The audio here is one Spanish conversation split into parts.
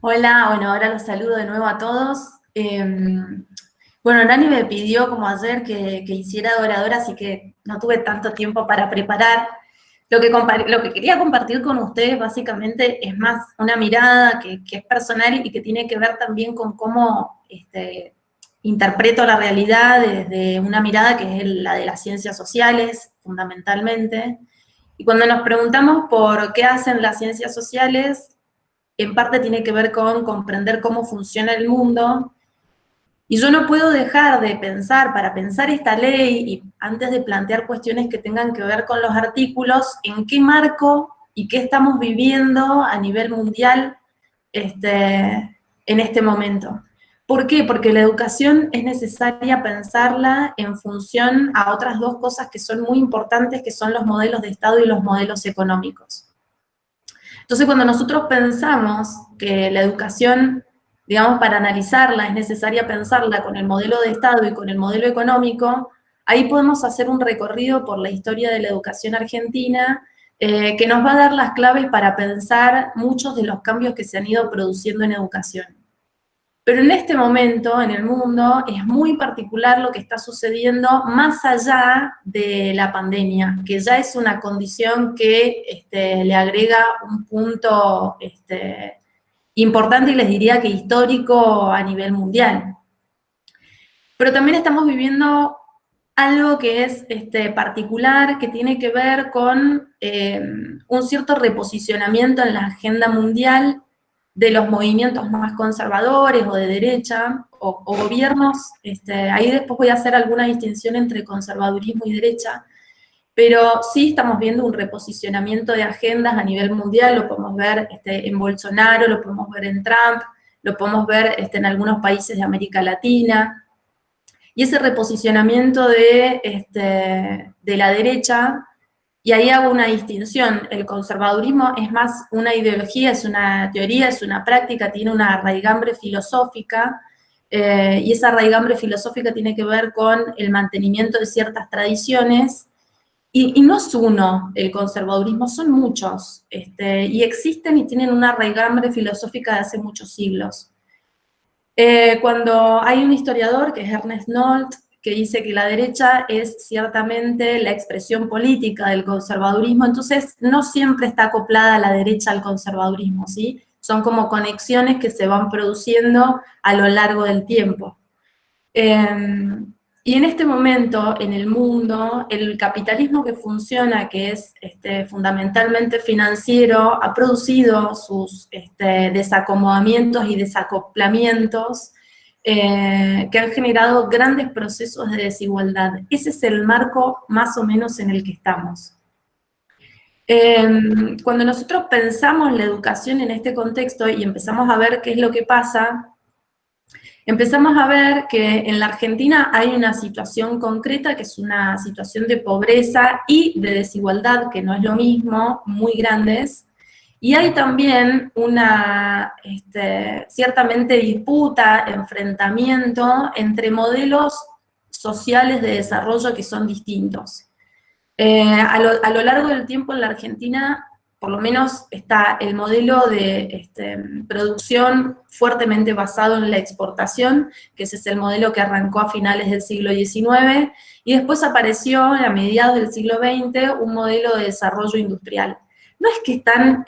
Hola, bueno, ahora los saludo de nuevo a todos. Bueno, Nani me pidió como ayer que hiciera de oradora, así que no tuve tanto tiempo para preparar. Lo que quería compartir con ustedes básicamente es más una mirada que es personal y que tiene que ver también con cómo interpreto la realidad desde una mirada que es la de las ciencias sociales, fundamentalmente. Y cuando nos preguntamos por qué hacen las ciencias sociales, en parte tiene que ver con comprender cómo funciona el mundo. Y yo no puedo dejar de pensar, para pensar esta ley, y antes de plantear cuestiones que tengan que ver con los artículos, en qué marco y qué estamos viviendo a nivel mundial en este momento. ¿Por qué? Porque la educación es necesaria pensarla en función a otras dos cosas que son muy importantes, que son los modelos de Estado y los modelos económicos. Entonces, cuando nosotros pensamos que la educación, digamos, para analizarla es necesaria pensarla con el modelo de Estado y con el modelo económico, ahí podemos hacer un recorrido por la historia de la educación argentina que nos va a dar las claves para pensar muchos de los cambios que se han ido produciendo en educación. Pero en este momento, en el mundo, es muy particular lo que está sucediendo más allá de la pandemia, que ya es una condición que le agrega un punto importante y les diría que histórico a nivel mundial. Pero también estamos viviendo algo que es particular, que tiene que ver con un cierto reposicionamiento en la agenda mundial de los movimientos más conservadores o de derecha, o gobiernos, ahí después voy a hacer alguna distinción entre conservadurismo y derecha, pero sí estamos viendo un reposicionamiento de agendas a nivel mundial, lo podemos ver en Bolsonaro, lo podemos ver en Trump, lo podemos ver en algunos países de América Latina, y ese reposicionamiento de la derecha, y ahí hago una distinción, el conservadurismo es más una ideología, es una teoría, es una práctica, tiene una raigambre filosófica, y esa raigambre filosófica tiene que ver con el mantenimiento de ciertas tradiciones, y no es uno el conservadurismo, son muchos, y existen y tienen una raigambre filosófica de hace muchos siglos. Cuando hay un historiador, que es Ernest Nolte, que dice que la derecha es ciertamente la expresión política del conservadurismo, entonces no siempre está acoplada la derecha al conservadurismo, ¿sí? Son como conexiones que se van produciendo a lo largo del tiempo. Y en este momento, en el mundo, el capitalismo que funciona, que es fundamentalmente financiero, ha producido sus desacomodamientos y desacoplamientos que han generado grandes procesos de desigualdad. Ese es el marco más o menos en el que estamos. Cuando nosotros pensamos la educación en este contexto y empezamos a ver qué es lo que pasa, empezamos a ver que en la Argentina hay una situación concreta, que es una situación de pobreza y de desigualdad, que no es lo mismo, muy grandes, y hay también una, ciertamente, disputa, enfrentamiento entre modelos sociales de desarrollo que son distintos. A lo largo del tiempo en la Argentina, por lo menos está el modelo de producción fuertemente basado en la exportación, que ese es el modelo que arrancó a finales del siglo XIX, y después apareció a mediados del siglo XX un modelo de desarrollo industrial. No es que están,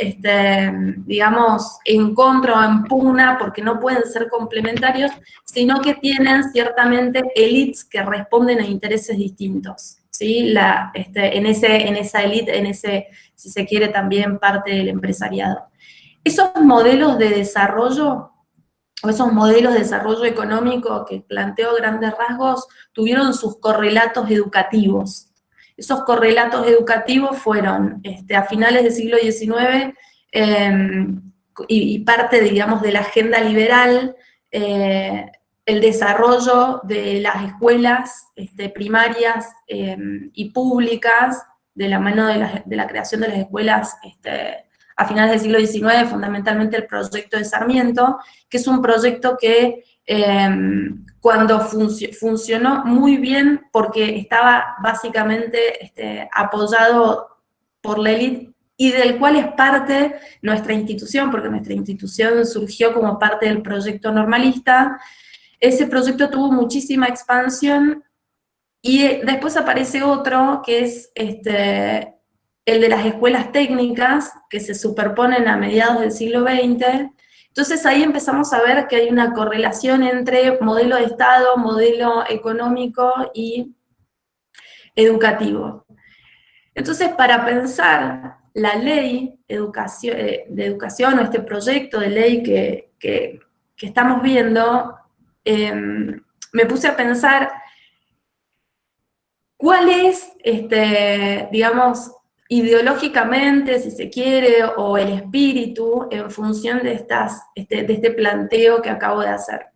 digamos, en contra o en pugna porque no pueden ser complementarios, sino que tienen ciertamente élites que responden a intereses distintos. ¿Sí? En esa élite, en ese, si se quiere, también parte del empresariado. Esos modelos de desarrollo, o esos modelos de desarrollo económico que planteo grandes rasgos, tuvieron sus correlatos educativos. Esos correlatos educativos fueron, a finales del siglo XIX, y parte, digamos, de la agenda liberal, el desarrollo de las escuelas primarias y públicas, de la mano de la creación de las escuelas a finales del siglo XIX, fundamentalmente el proyecto de Sarmiento, que es un proyecto que cuando funcionó muy bien porque estaba básicamente apoyado por la élite y del cual es parte nuestra institución, porque nuestra institución surgió como parte del proyecto normalista. Ese proyecto tuvo muchísima expansión, y después aparece otro, que es el de las escuelas técnicas, que se superponen a mediados del siglo XX. Entonces ahí empezamos a ver que hay una correlación entre modelo de Estado, modelo económico y educativo. Entonces, para pensar la ley de educación, o este proyecto de ley que estamos viendo, me puse a pensar cuál es, digamos, ideológicamente, si se quiere, o el espíritu en función de este planteo que acabo de hacer.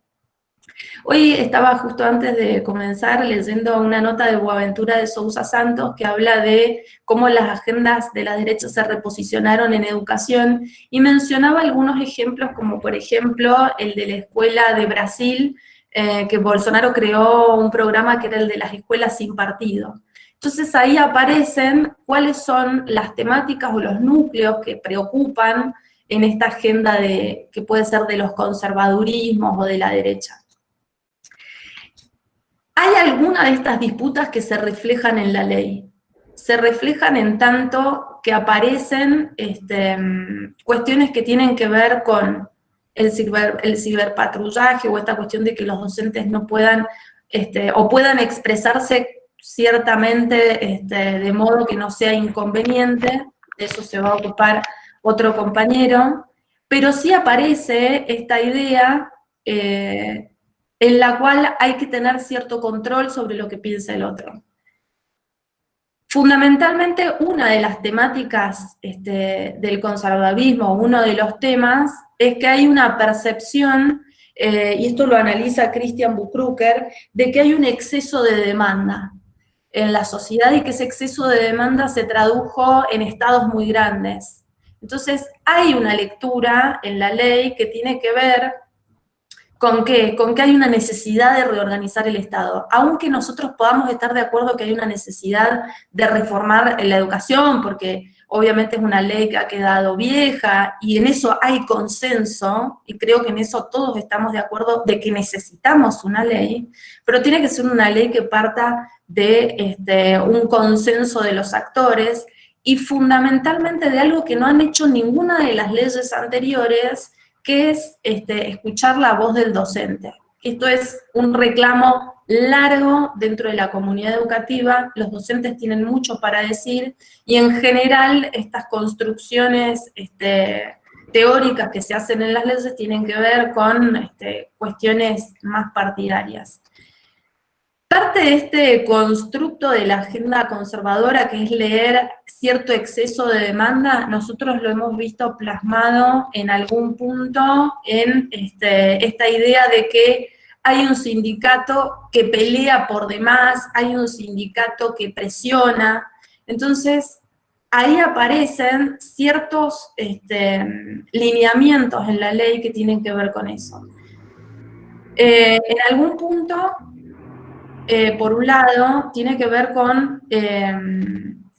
Hoy estaba justo antes de comenzar leyendo una nota de Boaventura de Sousa Santos que habla de cómo las agendas de la derecha se reposicionaron en educación, y mencionaba algunos ejemplos, como por ejemplo el de la escuela de Brasil, que Bolsonaro creó un programa que era el de las escuelas sin partido. Entonces ahí aparecen cuáles son las temáticas o los núcleos que preocupan en esta agenda que puede ser de los conservadurismos o de la derecha. ¿Hay alguna de estas disputas que se reflejan en la ley? Se reflejan en tanto que aparecen cuestiones que tienen que ver con el ciberpatrullaje, o esta cuestión de que los docentes no puedan, o puedan expresarse ciertamente de modo que no sea inconveniente. De eso se va a ocupar otro compañero, pero sí aparece esta idea en la cual hay que tener cierto control sobre lo que piensa el otro. Fundamentalmente, una de las temáticas del conservadurismo, uno de los temas, es que hay una percepción, y esto lo analiza Christian Buchrucker, de que hay un exceso de demanda en la sociedad, y que ese exceso de demanda se tradujo en estados muy grandes. Entonces, hay una lectura en la ley que tiene que ver ¿con qué? Con que hay una necesidad de reorganizar el Estado. Aunque nosotros podamos estar de acuerdo que hay una necesidad de reformar la educación, porque obviamente es una ley que ha quedado vieja, y en eso hay consenso, y creo que en eso todos estamos de acuerdo de que necesitamos una ley, pero tiene que ser una ley que parta de un consenso de los actores, y fundamentalmente de algo que no han hecho ninguna de las leyes anteriores, que es escuchar la voz del docente. Esto es un reclamo largo dentro de la comunidad educativa. Los docentes tienen mucho para decir, y en general estas construcciones teóricas que se hacen en las leyes tienen que ver con cuestiones más partidarias. Parte de este constructo de la agenda conservadora, que es leer cierto exceso de demanda, nosotros lo hemos visto plasmado en algún punto en esta idea de que hay un sindicato que pelea por demás, hay un sindicato que presiona. Entonces, ahí aparecen ciertos lineamientos en la ley que tienen que ver con eso. En algún punto, por un lado, tiene que ver con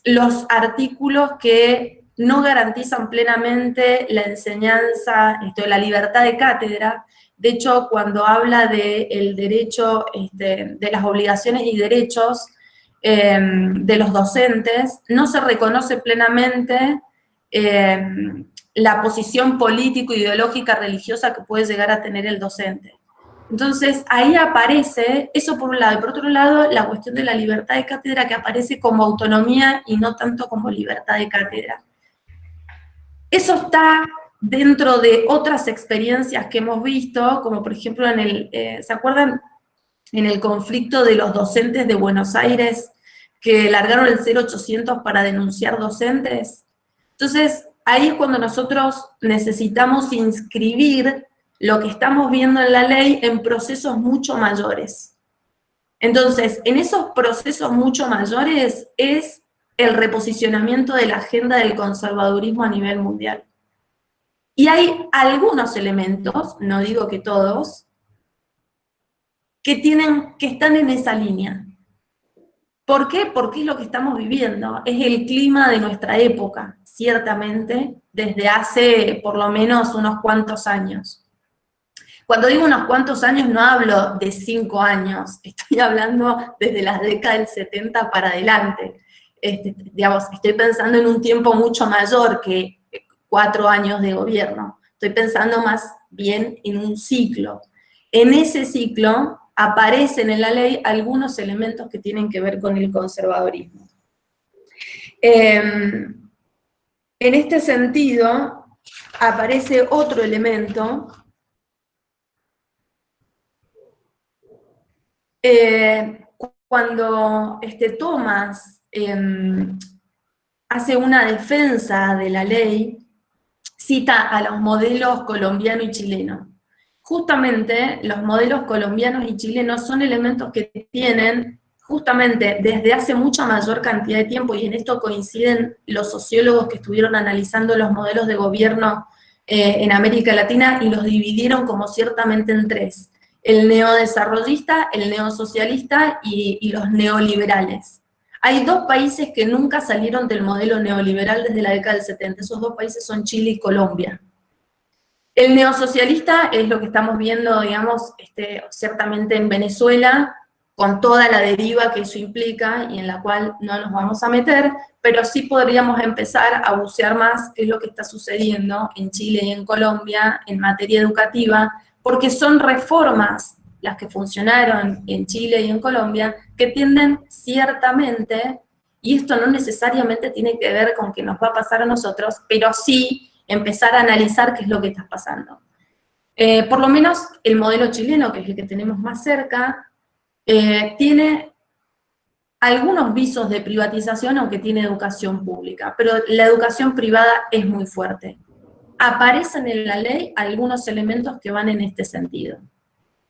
los artículos que no garantizan plenamente la enseñanza, la libertad de cátedra. De hecho, cuando habla del derecho, de las obligaciones y derechos de los docentes, no se reconoce plenamente la posición político-ideológica religiosa que puede llegar a tener el docente. Entonces, ahí aparece, eso por un lado, y por otro lado, la cuestión de la libertad de cátedra, que aparece como autonomía y no tanto como libertad de cátedra. Eso está dentro de otras experiencias que hemos visto, como por ejemplo ¿se acuerdan? En el conflicto de los docentes de Buenos Aires, que largaron el 0800 para denunciar docentes. Entonces, ahí es cuando nosotros necesitamos inscribir lo que estamos viendo en la ley en procesos mucho mayores. Entonces, en esos procesos mucho mayores es el reposicionamiento de la agenda del conservadurismo a nivel mundial. Y hay algunos elementos, no digo que todos, que están en esa línea. ¿Por qué? Porque es lo que estamos viviendo, es el clima de nuestra época, ciertamente, desde hace por lo menos unos cuantos años. Cuando digo unos cuantos años no hablo de 5 años, estoy hablando desde las décadas del 70 para adelante. Digamos, estoy pensando en un tiempo mucho mayor que 4 años de gobierno. Estoy pensando más bien en un ciclo. En ese ciclo aparecen en la ley algunos elementos que tienen que ver con el conservadorismo. En este sentido, aparece otro elemento cuando Thomas hace una defensa de la ley, cita a los modelos colombiano y chileno. Justamente los modelos colombianos y chilenos son elementos que tienen justamente desde hace mucha mayor cantidad de tiempo, y en esto coinciden los sociólogos que estuvieron analizando los modelos de gobierno en América Latina y los dividieron como ciertamente en tres: el neodesarrollista, el neosocialista y los neoliberales. Hay dos países que nunca salieron del modelo neoliberal desde la década del 70, esos dos países son Chile y Colombia. El neosocialista es lo que estamos viendo, digamos, ciertamente en Venezuela, con toda la deriva que eso implica y en la cual no nos vamos a meter, pero sí podríamos empezar a bucear más qué es lo que está sucediendo en Chile y en Colombia en materia educativa, porque son reformas las que funcionaron en Chile y en Colombia, que tienden ciertamente, y esto no necesariamente tiene que ver con que nos va a pasar a nosotros, pero sí empezar a analizar qué es lo que está pasando. Por lo menos el modelo chileno, que es el que tenemos más cerca, tiene algunos visos de privatización, aunque tiene educación pública, pero la educación privada es muy fuerte. Aparecen en la ley algunos elementos que van en este sentido,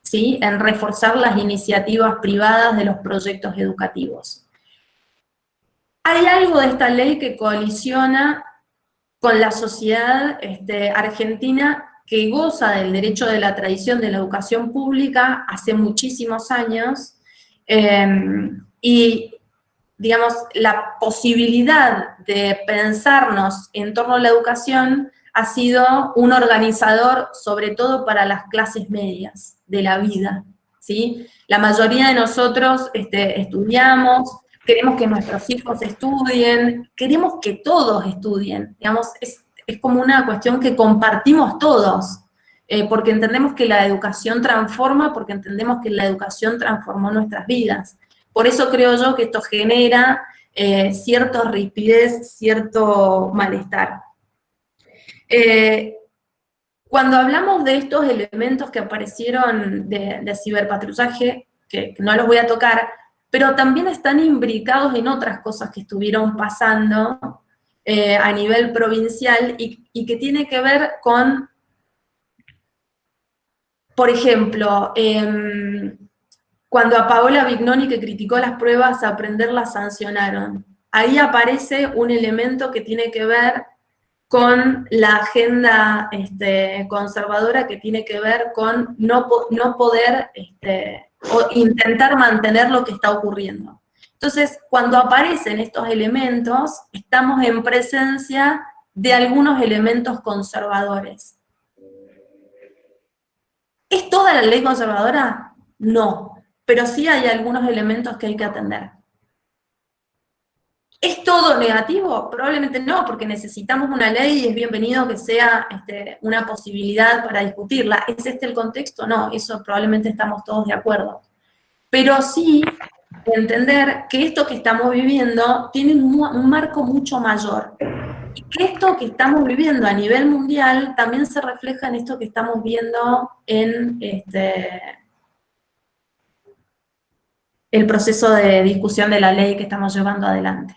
¿sí? En reforzar las iniciativas privadas de los proyectos educativos. Hay algo de esta ley que colisiona con la sociedad argentina, que goza del derecho de la tradición de la educación pública hace muchísimos años, y, digamos, la posibilidad de pensarnos en torno a la educación ha sido un organizador, sobre todo para las clases medias de la vida, ¿sí? La mayoría de nosotros estudiamos, queremos que nuestros hijos estudien, queremos que todos estudien, digamos, es como una cuestión que compartimos todos, porque entendemos que la educación transforma, porque entendemos que la educación transformó nuestras vidas. Por eso creo yo que esto genera cierta rigidez, cierto malestar. Cuando hablamos de estos elementos que aparecieron de ciberpatrullaje, que no los voy a tocar, pero también están imbricados en otras cosas que estuvieron pasando a nivel provincial y que tiene que ver con, por ejemplo, cuando a Paola Vignoni, que criticó las pruebas a aprender, las sancionaron. Ahí aparece un elemento que tiene que ver con la agenda conservadora, que tiene que ver con no poder o intentar mantener lo que está ocurriendo. Entonces, cuando aparecen estos elementos, estamos en presencia de algunos elementos conservadores. ¿Es toda la ley conservadora? No, pero sí hay algunos elementos que hay que atender. ¿Es todo negativo? Probablemente no, porque necesitamos una ley y es bienvenido que sea una posibilidad para discutirla. ¿Es este el contexto? No, eso probablemente estamos todos de acuerdo. Pero sí entender que esto que estamos viviendo tiene un marco mucho mayor. Y que esto que estamos viviendo a nivel mundial también se refleja en esto que estamos viendo en el proceso de discusión de la ley que estamos llevando adelante.